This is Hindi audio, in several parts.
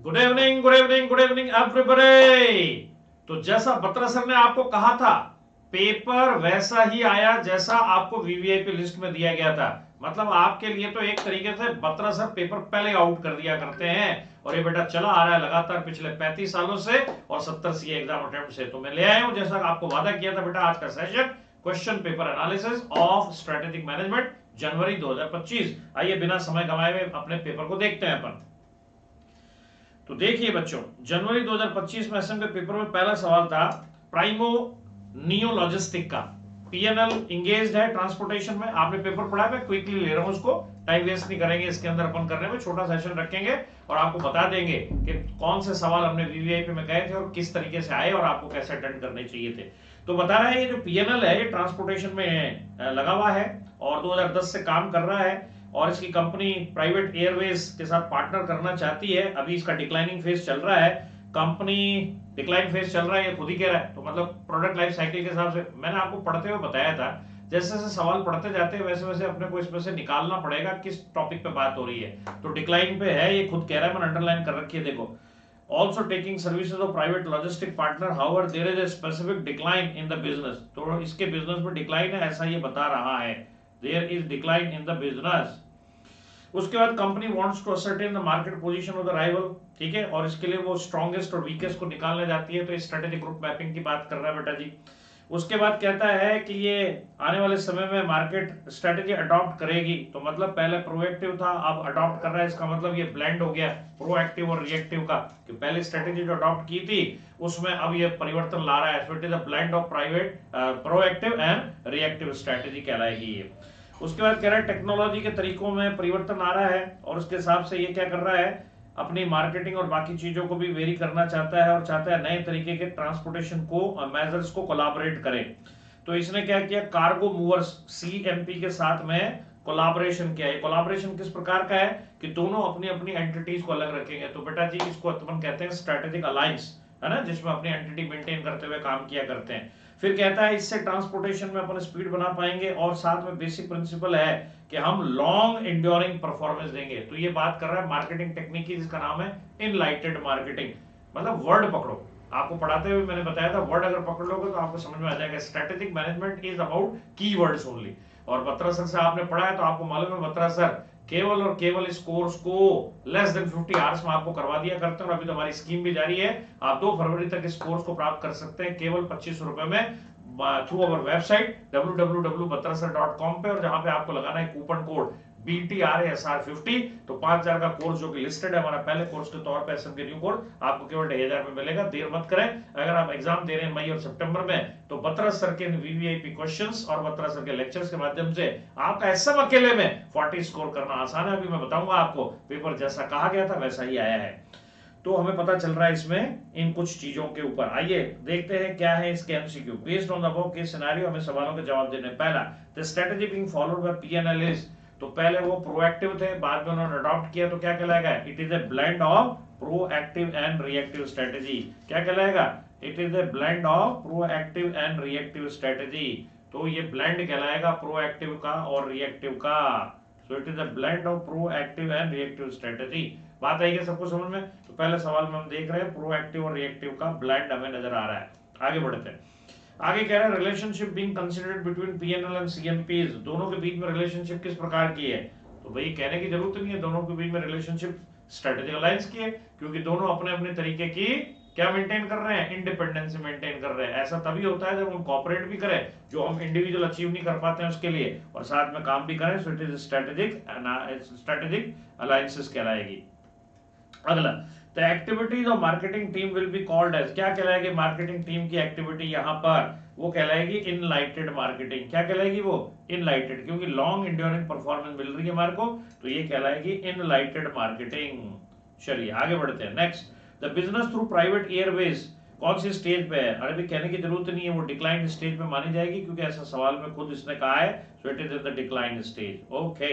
Good evening, good evening, good evening everybody. तो जैसा बत्रा सर ने आपको कहा था, पेपर वैसा ही आया जैसा आपको वीवीआईपी लिस्ट में दिया गया था। मतलब आपके लिए तो एक तरीके से बत्रा सर पेपर पहले आउट कर दिया करते हैं, और ये बेटा चला आ रहा है लगातार पिछले 35 सालों से और 70 सीए एग्जाम अटेम्प्ट से। तो मैं ले आया हूं जैसा आपको वादा किया था बेटा, आज का session question paper analysis of strategic management January 2025। आइए बिना समय गंवाए हुए अपने पेपर को देखते हैं अपन। तो देखिए बच्चों, जनवरी 2025 में एसएम के पेपर में पहला सवाल था प्राइमो नियो लॉजिस्टिक का। पीएनएल इंगेज्ड है ट्रांसपोर्टेशन में। आपने पेपर पढ़ा है, मैं क्विकली ले रहा हूं उसको, टाइम वेस्ट नहीं करेंगे इसके अंदर अपन करने में। छोटा सेशन रखेंगे और आपको बता देंगे कि कौन से सवाल हमने वीवीआईपी में गए थे और किस तरीके से आए और आपको कैसे अटेंड करने चाहिए थे। तो बता रहा है ये जो पीएनएल है ये ट्रांसपोर्टेशन में लगा हुआ है और 2010 से काम कर रहा है, और इसकी कंपनी प्राइवेट एयरवेज के साथ पार्टनर करना चाहती है। अभी इसका डिक्लाइनिंग फेज चल रहा है, कंपनी डिक्लाइन फेज चल रहा है, ये खुद ही कह रहा है। तो मतलब प्रोडक्ट लाइफ साइकिल के हिसाब से मैंने आपको पढ़ते हुए बताया था, जैसे जैसे सवाल पढ़ते जाते हैं वैसे वैसे अपने को इसमें से निकालना पड़ेगा किस टॉपिक पे बात हो रही है। तो डिक्लाइन पे है, ये खुद कह रहा है, मैंने अंडरलाइन कर रखी है, देखो। Also taking services of private logistic partner, however there is a specific decline in the business। तो इसके बिजनेस में डिक्लाइन है ऐसा ये बता रहा है, there is decline in the business। उसके बाद company wants to ascertain the market position of the rival, ठीक है, और इसके लिए वो स्ट्रॉन्गेस्ट और वीकेस्ट को निकालने जाती है। तो इस स्ट्रेटेजिक ग्रुप मैपिंग की बात कर रहा है बेटा जी। उसके बाद कहता है कि ये आने वाले समय में मार्केट स्ट्रेटेजी अडॉप्ट करेगी। तो मतलब पहले प्रोएक्टिव था, अब अडॉप्ट कर रहा है, इसका मतलब ये ब्लेंड हो गया प्रोएक्टिव और रिएक्टिव का, कि पहले स्ट्रेटेजी जो अडॉप्ट की थी उसमें अब ये परिवर्तन ला रहा है। So it is a blend of private proactive and reactive strategy कहलाएगी ये। उसके बाद कह रहा है टेक्नोलॉजी के तरीकों में परिवर्तन आ रहा है और उसके हिसाब से ये क्या कर रहा है, अपनी मार्केटिंग और बाकी चीजों को भी वेरी करना चाहता है और चाहता है नए तरीके के ट्रांसपोर्टेशन को मेजर्स को कोलैबोरेट करें। तो इसने क्या किया, कार्गो मूवर्स सीएमपी के साथ में कोलैबोरेशन किया है। कोलैबोरेशन किस प्रकार का है कि दोनों अपनी अपनी एंटिटीज को अलग रखेंगे। तो बेटा जी इसको अपन कहते हैं स्ट्रेटेजिक अलायंस, है ना, जिसमें अपनी एंटिटी मेंटेन करते हुए काम किया करते हैं। फिर कहता है इससे ट्रांसपोर्टेशन में अपन स्पीड बना पाएंगे और साथ में बेसिक प्रिंसिपल है कि हम लॉन्ग एंड्योरिंग परफॉर्मेंस देंगे। तो ये बात कर रहा है मार्केटिंग टेक्निक की जिसका नाम है इनलाइटेड मार्केटिंग। मतलब वर्ड पकड़ो, आपको पढ़ाते हुए मैंने बताया था, वर्ड अगर पकड़ लोगे तो आपको समझ में आ जाएगा। Strategic management is about keywords only. और बत्रा सर से आपने पढ़ा है तो आपको मालूम है बत्रा सर केवल और केवल इस कोर्स को लेस देन 50 आवर्स में आपको करवा दिया करते हैं। और अभी तो हमारी स्कीम भी जारी है, आप 2 फरवरी तक इस कोर्स को प्राप्त कर सकते हैं केवल 25 रुपए में थ्रू अवर वेबसाइट www.batrasar.com पे, और जहां पे आपको लगाना है कूपन कोड BTRASR50। तो 5000 का कोर्स जो कि लिस्टेड है हमारा पहले कोर्स के तौर पे एसएम के न्यू कोर्स, आपको केवल 2500 में मिलेगा। देर मत करें, अगर आप एग्जाम दे रहे हैं मई और सितंबर में तो बत्रा सर के वीवीआईपी क्वेश्चंस और बत्रा सर के लेक्चर्स के माध्यम से आपका एसएम अकेले में 40 स्कोर करना आसान है। अभी मैं बताऊंगा आपको, पेपर जैसा कहा गया था वैसा ही आया है। तो हमें पता चल रहा है इसमें इन कुछ चीजों के ऊपर। आइए देखते हैं क्या है इसके MCQ. Based on the above case scenario हमें सवालों के जवाब देने। पहला, the strategy being followed by PNL is. तो पहले वो प्रोएक्टिव थे, बाद में उन्होंने अडॉप्ट किया, तो क्या कहलाएगा, it is a blend of proactive and reactive strategy. क्या कहलाएगा, it is a blend of proactive and reactive strategy. तो ये ब्लेंड कहलाएगा प्रोएक्टिव का और रिएक्टिव का। सो it is a blend of proactive and reactive strategy. बात आएगी सबको समझ में। तो पहले सवाल में हम देख रहे हैं प्रोएक्टिव और रिएक्टिव का ब्लेंड हमें नजर आ रहा है। आगे बढ़ते हैं। आगे कह रहा है relationship being considered between PNL and CMPs. दोनों के बीच में रिलेशनशिप किस प्रकार की है। तो भाई कहने की जरूरत नहीं है, दोनों के बीच में रिलेशनशिप स्ट्रेटेजिक अलायंस की है, क्योंकि दोनों अपने अपने तरीके की क्या मेंटेन कर रहे हैं, इंडिपेंडेंस मेंटेन कर रहे हैं। ऐसा तभी होता है जब हम कोऑपरेट भी करें, जो हम इंडिविजुअल अचीव नहीं कर पाते हैं उसके लिए, और साथ में काम भी करें। So it is strategic alliances कहलाएगी। अगला, the activities of marketing team will be called as. क्या कहलाएगी मार्केटिंग टीम की एक्टिविटी यहां पर, वो कहलाएगी इनलाइटेड मार्केटिंग। क्या कहलाएगी वो, इनलाइटेड, क्योंकि लॉन्ग इंड्योरिंग परफॉर्मेंस मिल रही है हमारे को, तो ये कहलाएगी इनलाइटेड मार्केटिंग। चलिए आगे बढ़ते हैं। Next, the business through private Airways कौन सी स्टेज पे है। अरे भी कहने की जरूरत नहीं है, वो डिक्लाइन स्टेज पे मानी जाएगी, क्योंकि ऐसा सवाल में खुद इसने कहा है। So it is in the decline stage. Okay,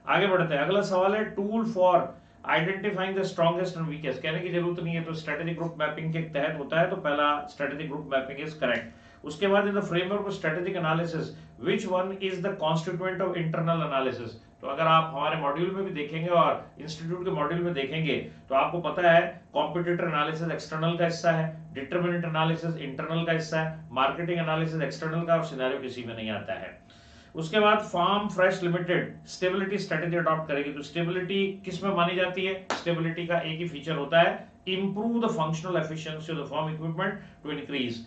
आगे बढ़ते हैं। अगला सवाल है tool for identifying the strongest and weakest. कहने की जरूरत नहीं है, तो स्ट्रेटेजिक ग्रुप मैपिंग के तहत होता है, तो पहला strategic group mapping is correct. उसके बाद in the framework of strategic analysis which one is the constituent of internal analysis. तो अगर आप हमारे मॉड्यूल में भी देखेंगे और इंस्टीट्यूट के मॉड्यूल में देखेंगे तो आपको पता है कॉम्पिटिटर एनालिसिस एक्सटर्नल का हिस्सा है, डिटरमिनेंट एनालिसिस इंटरनल का हिस्सा है, मार्केटिंग एनालिसिस एक्सटर्नल का, और सिनेरियो किसी में नहीं आता है। उसके बाद farm fresh limited stability strategy adopt करेगी। तो स्टेबिलिटी किस में मानी जाती है? स्टेबिलिटी का एक ही फीचर होता है, improve the functional efficiency of the firm equipment to increase.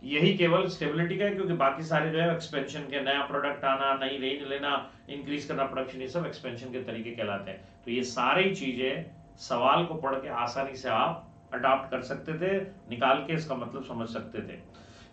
यही केवल स्टेबिलिटी का है, क्योंकि बाकी सारे जो है एक्सपेंशन के, नया प्रोडक्ट आना, नई रेंज लेना, इंक्रीज करना प्रोडक्शन, ये सब एक्सपेंशन के तरीके कहलाते हैं। तो ये सारी चीजें सवाल को पढ़ के आसानी से आप अडॉप्ट कर सकते थे, निकाल के इसका मतलब समझ सकते थे।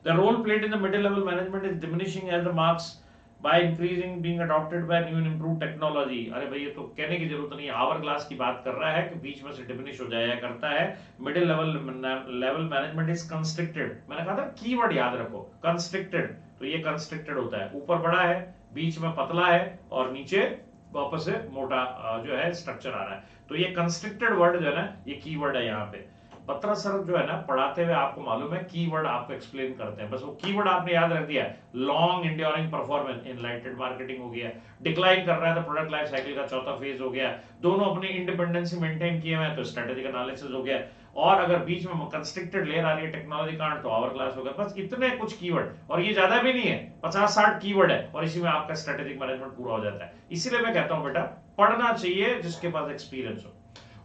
The role played in the middle level management is diminishing as the marks by increasing being adopted by new and improved technology। अरे भाई ये तो कहने की जरूरत नहीं है, आवर क्लास की बात कर रहा है कि बीच में से डिमिनिश हो जाया करता है। Middle level management is constricted, मैंने कहा था कीवर्ड याद रखो, कंस्ट्रिक्टेड। तो ये कंस्ट्रिक्टेड होता है, ऊपर बड़ा है, बीच में पतला है और नीचे वापस से मोटा जो है स्ट्रक्चर आ रहा है। तो ये कंस्ट्रिक्टेड वर्ड जो है ना, ये कीवर्ड है यहाँ पे। बत्रा सर जो है ना पढ़ाते हुए आपको मालूम है कीवर्ड आपको एक्सप्लेन करते हैं, बस वो कीवर्ड आपने याद रख दिया। Long enduring performance, enlightened marketing हो गया, डिक्लाइन कर रहा है तो प्रोडक्ट लाइफ साइकिल का चौथा फेज हो गया, दोनों अपनी इंडिपेंडेंसी मेंटेन किए हुए हैं तो स्ट्रेटेजिक एनालिसिस हो गया, और अगर बीच में कंस्ट्रिक्टेड लेयर आ रही है टेक्नोलॉजी कांड तो आवर क्लास हो गया। बस इतने कुछ कीवर्ड, और ये ज्यादा भी नहीं है, 50-60 कीवर्ड है, और इसी में आपका स्ट्रेटेजिक मैनेजमेंट पूरा हो जाता है। इसीलिए मैं कहता हूं बेटा पढ़ना चाहिए जिसके पास एक्सपीरियंस हो,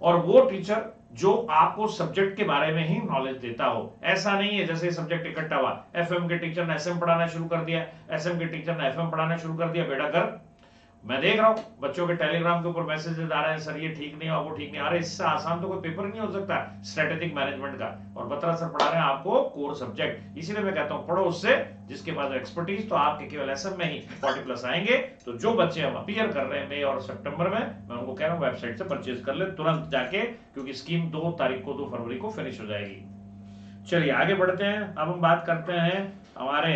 और वो टीचर जो आपको सब्जेक्ट के बारे में ही नॉलेज देता हो। ऐसा नहीं है जैसे सब्जेक्ट इकट्ठा हुआ, एफएम के टीचर ने एसएम पढ़ाना शुरू कर दिया, एसएम के टीचर ने एफएम पढ़ाना शुरू कर दिया, बेटा कर। मैं देख रहा हूं बच्चों के टेलीग्राम के ऊपर मैसेजेस आ रहे हैं, सर ये ठीक नहीं हुआ, वो ठीक नहीं आ रहा है। इससे आसान तो कोई पेपर नहीं हो सकता स्ट्रेटेजिक मैनेजमेंट का, और बत्रा सर पढ़ा रहे हैं आपको कोर सब्जेक्ट। इसीलिए मैं कहता हूं पढ़ो उससे जिसके पास एक्सपर्टीज, तो आपके केवल एसएम में ही 40+ आएंगे। तो जो बच्चे हम अपीयर कर रहे हैं मई और सितंबर में, मैं उनको कह रहा हूं वेबसाइट से परचेज कर ले तुरंत जाके, क्योंकि स्कीम 2 फरवरी को फिनिश हो जाएगी। चलिए आगे बढ़ते हैं। अब हम बात करते हैं हमारे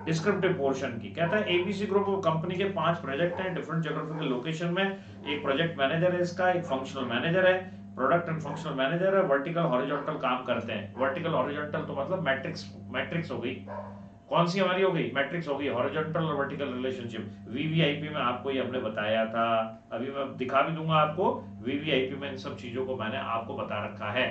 डिस्क्रिप्टिव पोर्शन की। कहता है एबीसी ग्रुप ऑफ कंपनी के 5 प्रोजेक्ट हैं डिफरेंट ज्योग्राफिकल लोकेशन में। एक प्रोजेक्ट मैनेजर है इसका, एक फंक्शनल मैनेजर है, प्रोडक्ट एंड फंक्शनल मैनेजर है, वर्टिकल हॉरिजॉन्टल काम करते हैं। वर्टिकल हॉरिजॉन्टल तो मतलब मैट्रिक्स हो गई, कौन सी हमारी हो गई? मैट्रिक्स हो गई, हॉरिजॉन्टल और वर्टिकल रिलेशनशिप। वीवीआईपी में आपको ये हमने बताया था, अभी मैं दिखा भी दूंगा आपको। वीवीआईपी में इन सब चीजों को मैंने आपको बता रखा है।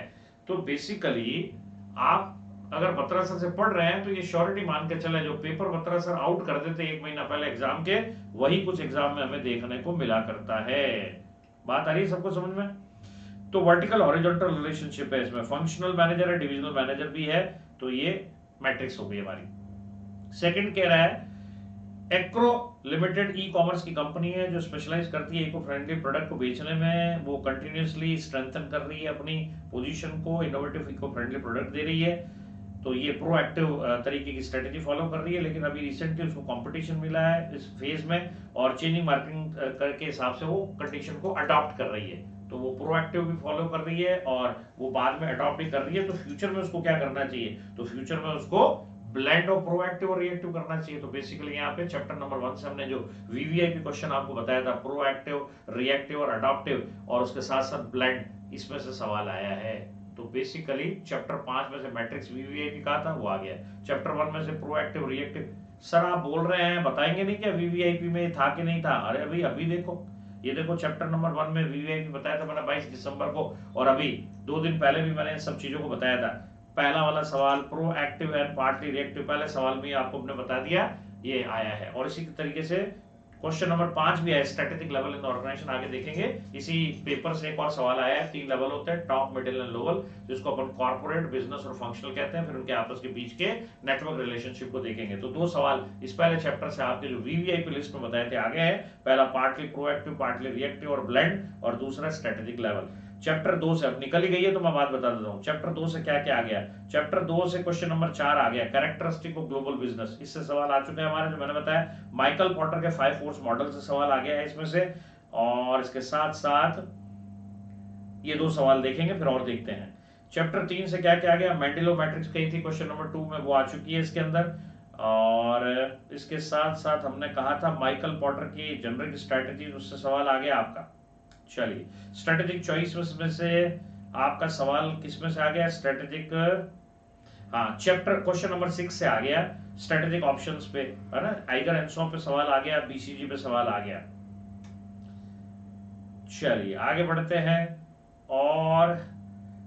तो बेसिकली आप अगर बत्रा सर से पढ़ रहे हैं तो ये श्योरिटी मान के चले, जो पेपर बत्रा सर आउट कर देते 1 महीना पहले एग्जाम के, वही कुछ एग्जाम में हमें देखने को मिला करता है। बात आ रही है सबको समझ में? तो वर्टिकल हॉरिजॉन्टल रिलेशनशिप है इसमें, फंक्शनल मैनेजर है, डिविजनल मैनेजर भी है, तो ये मैट्रिक्स हो गई हमारी। सेकंड कह रहा है एक्रो लिमिटेड ई कॉमर्स की कंपनी है जो स्पेशलाइज करती है इको फ्रेंडली प्रोडक्ट को बेचने में। वो कंटिन्यूसली स्ट्रेंथन कर रही है अपनी पोजीशन को, इनोवेटिव इको फ्रेंडली प्रोडक्ट दे रही है। तो ये प्रोएक्टिव तरीके की स्ट्रेटेजी फॉलो कर रही है, लेकिन अभी रिसेंटली उसको कंपटीशन मिला है इस फेज में, और चेंजिंग मार्केटिंग के हिसाब से वो कंडीशन को अडॉप्ट कर रही है। तो वो प्रोएक्टिव भी फॉलो कर रही है और वो बाद में अडॉप्ट भी कर रही है। तो फ्यूचर में उसको क्या करना चाहिए? तो फ्यूचर में उसको ब्लेंड ऑफ प्रोएक्टिव और रिएक्टिव करना चाहिए। तो बेसिकली यहाँ पे चैप्टर नंबर 1 से हमने जो वीवीआईपी क्वेश्चन आपको बताया था, प्रोएक्टिव, रिएक्टिव और अडॉप्टिव, और उसके साथ साथ ब्लेंड, इसमें से सवाल आया है। तो बेसिकली चैप्टर 5 में से मैट्रिक्स वीवीआईपी का था, वो आ गया। चैप्टर 1 में से प्रोएक्टिव, रिएक्टिव। सर आप बोल रहे हैं बताएंगे नहीं क्या वीवीआईपी में था कि नहीं था? अरे अभी देखो, ये देखो चैप्टर नंबर 1 में वीवीआईपी बताया था मैंने 22 दिसंबर को, और अभी 2 दिन पहले भी मैंने इन सब चीजों को बताया था। पहला वाला सवाल प्रोएक्टिव एंड पार्टली रिएक्टिव, पहले सवाल में आपको अपने बता दिया, ये आया है। और इसी तरीके से क्वेश्चन नंबर 5 भी है, strategic level in the organisation, आगे देखेंगे। इसी पेपर से एक और सवाल आया है, 3 लेवल होते हैं, टॉप, मिडिल एंड लोअर, जिसको अपन कॉर्पोरेट, बिजनेस और फंक्शनल कहते हैं। फिर उनके आपस के बीच के नेटवर्क रिलेशनशिप को देखेंगे। तो 2 सवाल इस पहले चैप्टर से आपके जो वीवीआईपी लिस्ट में बताए थे आगे है। पहला पार्टली प्रोएक्टिव, पार्टली रिएक्टिव और ब्लेंड, और दूसरा स्ट्रेटेजिक लेवल। चैप्टर 2 से अब निकल ही गई है तो मैं बात बता देता हूं। चैप्टर 2 से क्या क्या आ गया? चैप्टर 2 से क्वेश्चन नंबर 4 आ गया, कैरेक्टरिस्टिक ऑफ ग्लोबल बिजनेस। इससे सवाल आ चुके हैं हमारे, जो मैंने बताया। माइकल पॉटर के 5 फोर्स मॉडल से सवाल आ गया है इसमें से, और इसके साथ साथ ये 2 सवाल देखेंगे, फिर और देखते हैं। चैप्टर 3 से क्या क्या आ गया? मेंडेलो मैट्रिक्स कही थी क्वेश्चन नंबर 2 में, वो आ चुकी है इसके अंदर। और इसके साथ साथ हमने कहा था माइकल पॉटर की जेनरिक स्ट्रेटेजी, उससे सवाल आ गया आपका। चलिए स्ट्रेटेजिक चॉइस में से आपका सवाल किसमें से आ गया? स्ट्रेटेजिक, हाँ, चैप्टर क्वेश्चन नंबर 6 से आ गया, स्ट्रेटेजिक ऑप्शंस पे, है ना, आइगर एंड सो पे सवाल आ गया, बीसीजी पे सवाल आ गया। चलिए आगे बढ़ते हैं। और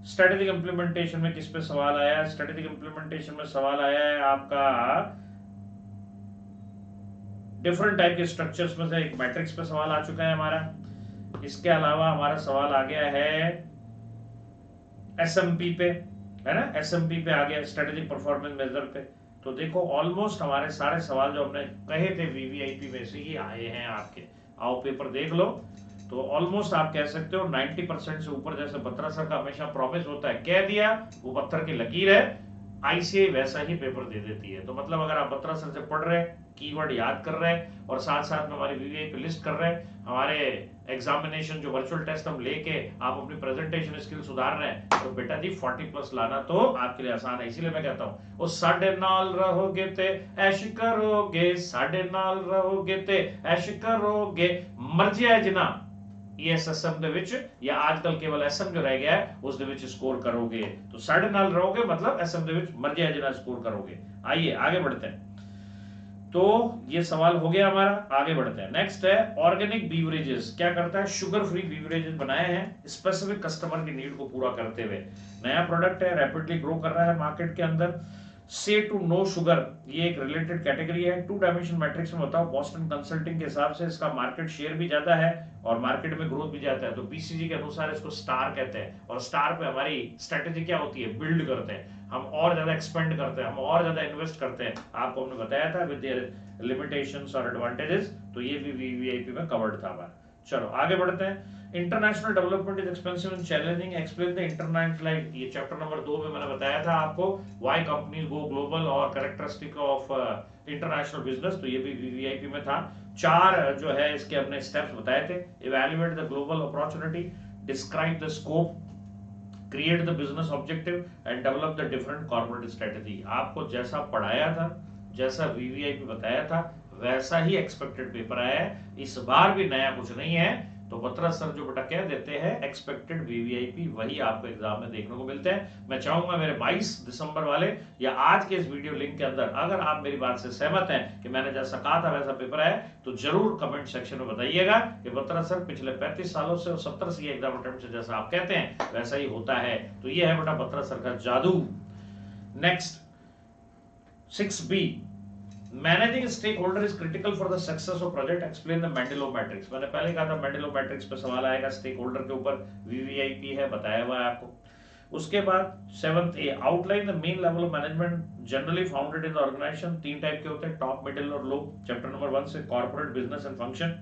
स्ट्रेटेजिक इंप्लीमेंटेशन में किस पे सवाल आया है? स्ट्रेटेजिक इंप्लीमेंटेशन में सवाल आया है आपका डिफरेंट टाइप के स्ट्रक्चर्स में से एक मैट्रिक्स पे सवाल आ चुका है हमारा। इसके अलावा हमारा सवाल आ गया है एसएमपी पे, है ना, एसएमपी पे आ गया, स्ट्रेटेजिक परफॉर्मेंस मेजर पे। तो देखो ऑलमोस्ट हमारे सारे सवाल जो हमने कहे थे वीवीआईपी में से ही आए हैं आपके। आओ पेपर देख लो। तो ऑलमोस्ट आप कह सकते हो 90% से ऊपर, जैसे बत्रा सर का हमेशा प्रॉमिस होता है, कह दिया वो पत्थर की लकीर है, आईसीआई वैसा ही पेपर दे देती है। तो मतलब अगर आप बत्रा सर से पढ़ रहे हैं, कीवर्ड याद कर रहे हैं और साथ साथ में हमारी वीवीआईपी लिस्ट कर रहे हैं, हमारे एग्जामिनेशन जो वर्चुअल टेस्ट हम लेके आप अपनी प्रेजेंटेशन स्किल सुधार रहे हैं, तो बेटा जी 40+ लाना तो आपके लिए आसान है। इसीलिए मैं कहता हूं वो साडे नाल रहोगे ते ऐश करोगे, साडे नाल रहोगे ते ऐश करोगे, मर्जी है जिना ESSM ਦੇ ਵਿੱਚ ਜਾਂ ਅੱਜਕੱਲ ਕੇਵਲ SM ਜੋ ਰਹਿ ਗਿਆ ਹੈ ਉਸ ਦੇ ਵਿੱਚ स्कोर करोगे। तो साढ़े नाल रहोगे मतलब SM ਦੇ ਵਿੱਚ मर्जी है जिना स्कोर करोगे। आइए आगे बढ़ते हैं। तो ये सवाल हो गया हमारा, आगे बढ़ते हैं। नेक्स्ट है ऑर्गेनिक बीवरेजेस क्या करता है? शुगर फ्री बीवरेजेस बनाए हैं स्पेसिफिक कस्टमर की नीड को पूरा करते हुए। नया प्रोडक्ट है, रैपिडली ग्रो कर रहा है मार्केट के अंदर। से टू नो शुगर ये एक रिलेटेड कैटेगरी है। 2 डायमेंशन मैट्रिक्स में बताओ बॉस्टन कंसल्टिंग के हिसाब से इसका मार्केट शेयर भी ज्यादा है और मार्केट में ग्रोथ भी ज्यादा है। तो बीसीजी के अनुसार इसको स्टार कहते हैं। और स्टार पे हमारी स्ट्रेटेजी क्या होती है? बिल्ड करते हैं हम, और ज्यादा एक्सपेंड करते हैं हम, और ज्यादा इन्वेस्ट करते हैं। आपको हमने बताया था विद देयर लिमिटेशंस और एडवांटेजेस। तो ये भी वीवीआईपी में कवर्ड था हमारा। चलो आगे बढ़ते हैं। International development is expensive and challenging, explain the international, ये चैप्टर नंबर 2 में मैंने बताया था आपको व्हाई कंपनीज गो ग्लोबल और कैरेक्टरिस्टिक ऑफ इंटरनेशनल बिजनेस। तो ये भी वीवीआईपी में था। 4 जो है इसके अपने स्टेप्स बताए थे। Evaluate the global opportunity, describe the scope, create the business objective and develop the different corporate strategy. आपको जैसा पढ़ाया था, जैसा वीवीआईपी बताया था, वैसा ही एक्सपेक्टेड पेपर आया है। इस बार भी नया कुछ नहीं है। तो बत्रा सर जो बेटा कह देते हैं एक्सपेक्टेड वीवीआईपी, वही आपको एग्जाम में देखने को मिलते हैं। मैं चाहूंगा मेरे 22 दिसंबर वाले या आज के इस वीडियो लिंक के अंदर अगर आप मेरी बात से सहमत हैं कि मैंने जैसा कहा था वैसा पेपर है, तो जरूर कमेंट सेक्शन में बताइएगा कि बत्रा सर पिछले 35 सालों से और 70 से एग्जाम अटेम्प्ट से जैसा आप कहते हैं वैसा ही होता है। तो ये है बेटा बत्रा सर का जादू। Next 6B, managing stakeholder is critical for the success of project, explain the Mendelow matrix. मैंने पहले कहा था मेंडेलो मैट्रिक्स पे सवाल आएगा, स्टेक होल्डर के ऊपर वीवीआईपी है, बताया हुआ है आपको। उसके बाद 7A, outline the main level of management generally founded in the organisation. 3 type के होते हैं, टॉप, मिडिल और लो। चैप्टर नंबर 1 से कॉर्पोरेट, बिजनेस एंड फंक्शन।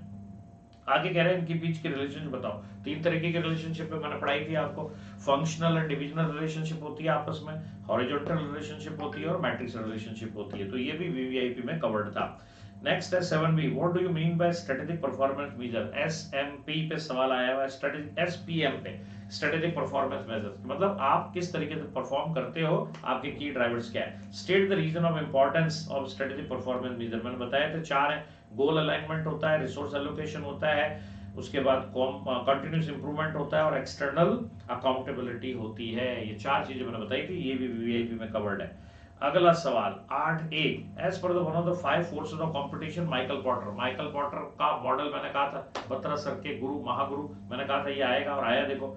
आगे कह रहे हैं इनके बीच की रिलेशनशिप बताओ। 3 तरीके की रिलेशनशिप पे मैंने पढ़ाई थी आपको। फंक्शनल एंड डिविजनल रिलेशनशिप होती है आपस में, हॉरिजॉन्टल रिलेशनशिप होती है और मैट्रिक्स रिलेशनशिप होती है। तो ये भी वीवीआईपी में कवर्ड था। नेक्स्ट है 7B, what do you mean by strategic performance measure? SMP पे सवाल आया हुआ है, स्ट्रेटेजिक एसपीएम पे स्ट्रेटेजिक परफॉर्मेंस मेजर्स, मतलब आप किस तरीके से परफॉर्म करते हो, आपके की ड्राइवर्स क्या है। State the reason of importance of strategic performance measure, मैंने बताया थे 4 है। गोल अलाइनमेंट होता है, रिसोर्स एलोकेशन होता है, उसके बाद कंटिन्यूस इंप्रूवमेंट होता है और एक्सटर्नल अकाउंटेबिलिटी होती है। ये 4 चीजें मैंने बताई थी, ये भी वीवीआईपी में कवर्ड है। अगला सवाल 8A, as per the one of the 5 forces of competition Michael Porter. Michael Porter का मॉडल मैंने कहा था, बत्रा सर के गुरु महागुरु, मैंने कहा था ये आएगा और आया। देखो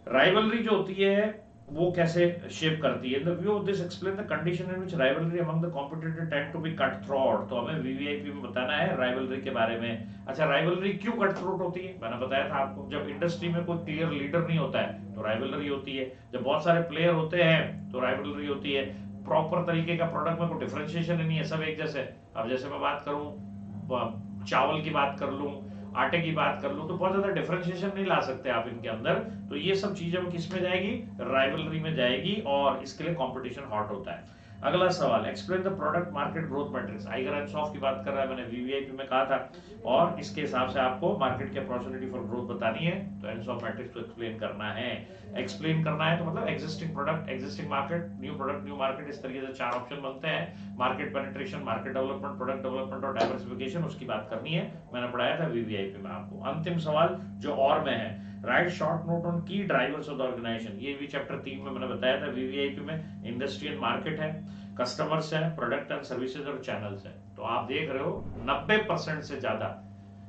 राइवलरी जो होती है वो कैसे शेप करती है। In the view of this explain the condition in which rivalry among the competitor tend to be cut throat. तो हमें वीवीआईपी में बताना है राइवलरी के बारे में। अच्छा, राइवलरी क्यों कट थ्रोट होती है? मैंने बताया था आपको, जब इंडस्ट्री में कोई क्लियर लीडर नहीं होता है तो राइवलरी होती है। जब बहुत सारे प्लेयर होते हैं तो राइवलरी होती है। प्रॉपर तरीके का प्रोडक्ट में कोई डिफरेंशिएशन नहीं है, सब एक जैसे। अब जैसे मैं बात करूं, चावल की बात कर लूं, आटे की बात कर लूं, तो बहुत ज्यादा डिफरेंशिएशन नहीं ला सकते आप इनके अंदर। तो ये सब चीजें किस में जाएगी? राइवलरी में जाएगी और इसके लिए कंपटीशन हॉट होता है। अगला सवाल, explain the product market growth matrix. Iger and soft की बात कर रहा है, मैंने वीवीआईपी में कहा था, और इसके हिसाब से आपको मार्केट की अपॉर्चुनिटी फॉर ग्रोथ बतानी है। तो एंड सॉफ्ट मैट्रिक्स को एक्सप्लेन करना है। एक्सप्लेन करना है तो मतलब existing product, existing market, new product, new market, इस तरीके से 4 ऑप्शन बनते हैं। Market penetration, market development, product development और डाइवर्सिफिकेशन, उसकी बात करनी है, मैंने पढ़ाया था वीवीआईपी में आपको। अंतिम सवाल जो और में है, राइट शॉर्ट नोट ऑन की ड्राइवर्स ऑफ द ऑर्गेनाइजेशन। ये भी चैप्टर 3 में मैंने बताया था वीवीआईपी में। इंडस्ट्री एंड मार्केट है, कस्टमर्स है, प्रोडक्ट एंड सर्विसेज और चैनल्स है। तो आप देख रहे हो 90% से ज्यादा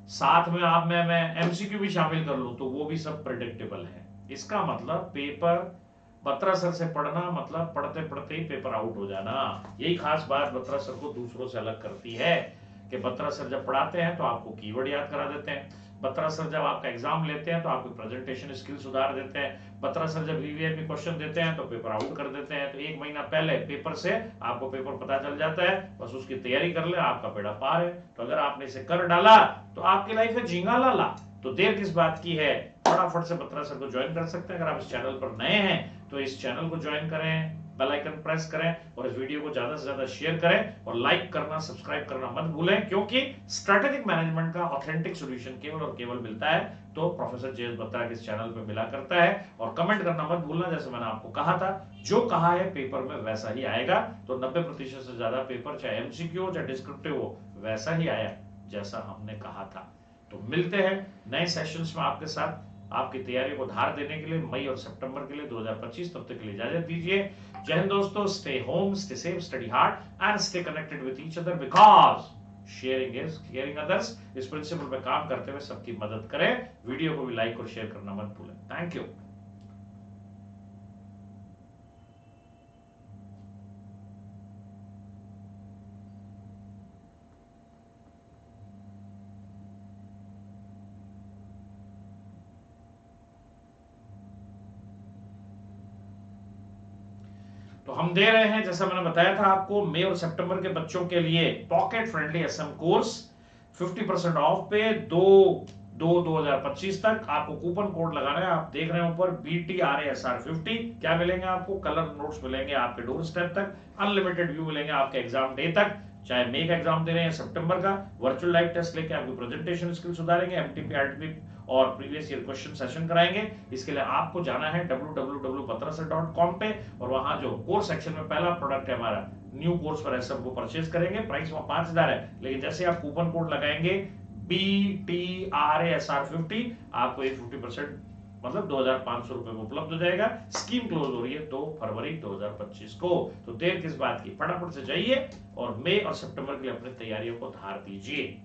साथ में आप मैं एमसीक्यू भी शामिल कर लूं तो वो भी सब प्रेडिक्टेबल है। इसका मतलब पेपर बत्रा सर से पढ़ना मतलब पढ़ते पढ़ते ही पेपर आउट हो जाना। यही खास बात बत्रा सर को दूसरों से अलग करती है कि बत्रा सर जब पढ़ाते हैं तो आपको कीवर्ड याद करा देते हैं। बत्रा सर जब आपका एग्जाम लेते हैं तो आपकी प्रेजेंटेशन स्किल सुधार देते हैं। बत्रा सर जब वीवीआईपी क्वेश्चन देते हैं तो पेपर आउट कर देते हैं। तो एक महीना पहले पेपर से आपको पेपर पता चल जाता है, बस उसकी तैयारी कर ले, आपका बेड़ा पार है। तो अगर आपने इसे कर डाला तो आपकी लाइफ है झींगा लाला। तो देर किस बात की है, फटाफट से बत्रा सर को ज्वाइन कर सकते हैं। अगर आप इस चैनल पर नए हैं तो इस चैनल को ज्वाइन करें, बेल आइकन प्रेस करें और इस वीडियो को ज्यादा से ज्यादा शेयर करें और लाइक करना, सब्सक्राइब करना मत भूलें, क्योंकि स्ट्रेटेजिक मैनेजमेंट का ऑथेंटिक सॉल्यूशन केवल और केवल मिलता है तो प्रोफेसर जे.एस. बत्रा के इस चैनल पे मिला करता है। और कमेंट करना मत भूलना, जैसे मैंने आपको कहा था, जो कहा है पेपर में वैसा ही आएगा। तो 90% से ज्यादा पेपर चाहे एमसीक्यू हो चाहे डिस्क्रिप्टिव हो वैसा ही आया जैसा हमने कहा था। तो मिलते हैं नए सेशंस में आपके साथ, आपकी तैयारी को धार देने के लिए मई और सितंबर के लिए 2025। तब तक के लिए इजाजत दीजिए। जय हिंद दोस्तों, stay home, stay safe, study hard and stay connected with each other, because sharing is caring others. इस प्रिंसिपल पे काम करते हुए सबकी मदद करें। वीडियो को भी लाइक और शेयर करना मत भूलें। Thank you. तो हम दे रहे हैं, जैसा मैंने बताया था आपको, मई और सितंबर के बच्चों के लिए pocket friendly SM course 50% off पे 2/2/2025 तक। आपको कूपन कोड लगाना है, आप देख रहे हैं ऊपर BTRASR50। क्या मिलेंगे आपको? कलर नोट्स मिलेंगे आपके डोर स्टेप तक, अनलिमिटेड व्यू मिलेंगे आपके एग्जाम डे तक, चाहे मई का एग्जाम दे रहे हैं सितंबर का। वर्चुअल लाइव टेस्ट लेके आपकी प्रेजेंटेशन स्किल सुधारेंगे, एमटीपी आरटीपी और प्रीवियस ईयर क्वेश्चन सेशन कराएंगे। इसके लिए आपको जाना है www.batrasar.com पे और वहां जो कोर्स सेक्शन में पहला प्रोडक्ट है हमारा न्यू कोर्स पर सब वो परचेज करेंगे। प्राइस वहां 5000 है, लेकिन जैसे आप कूपन कोड लगाएंगे BTRASR50 आपको एक 50% मतलब 2500 रुपए में उपलब्ध हो जाएगा। स्कीम क्लोज हो रही है 2 फरवरी 2025 को। तो देर किस बात की, फटाफट से जाइए और मई और सितंबर के लिए अपनी तैयारियों को धार दीजिए।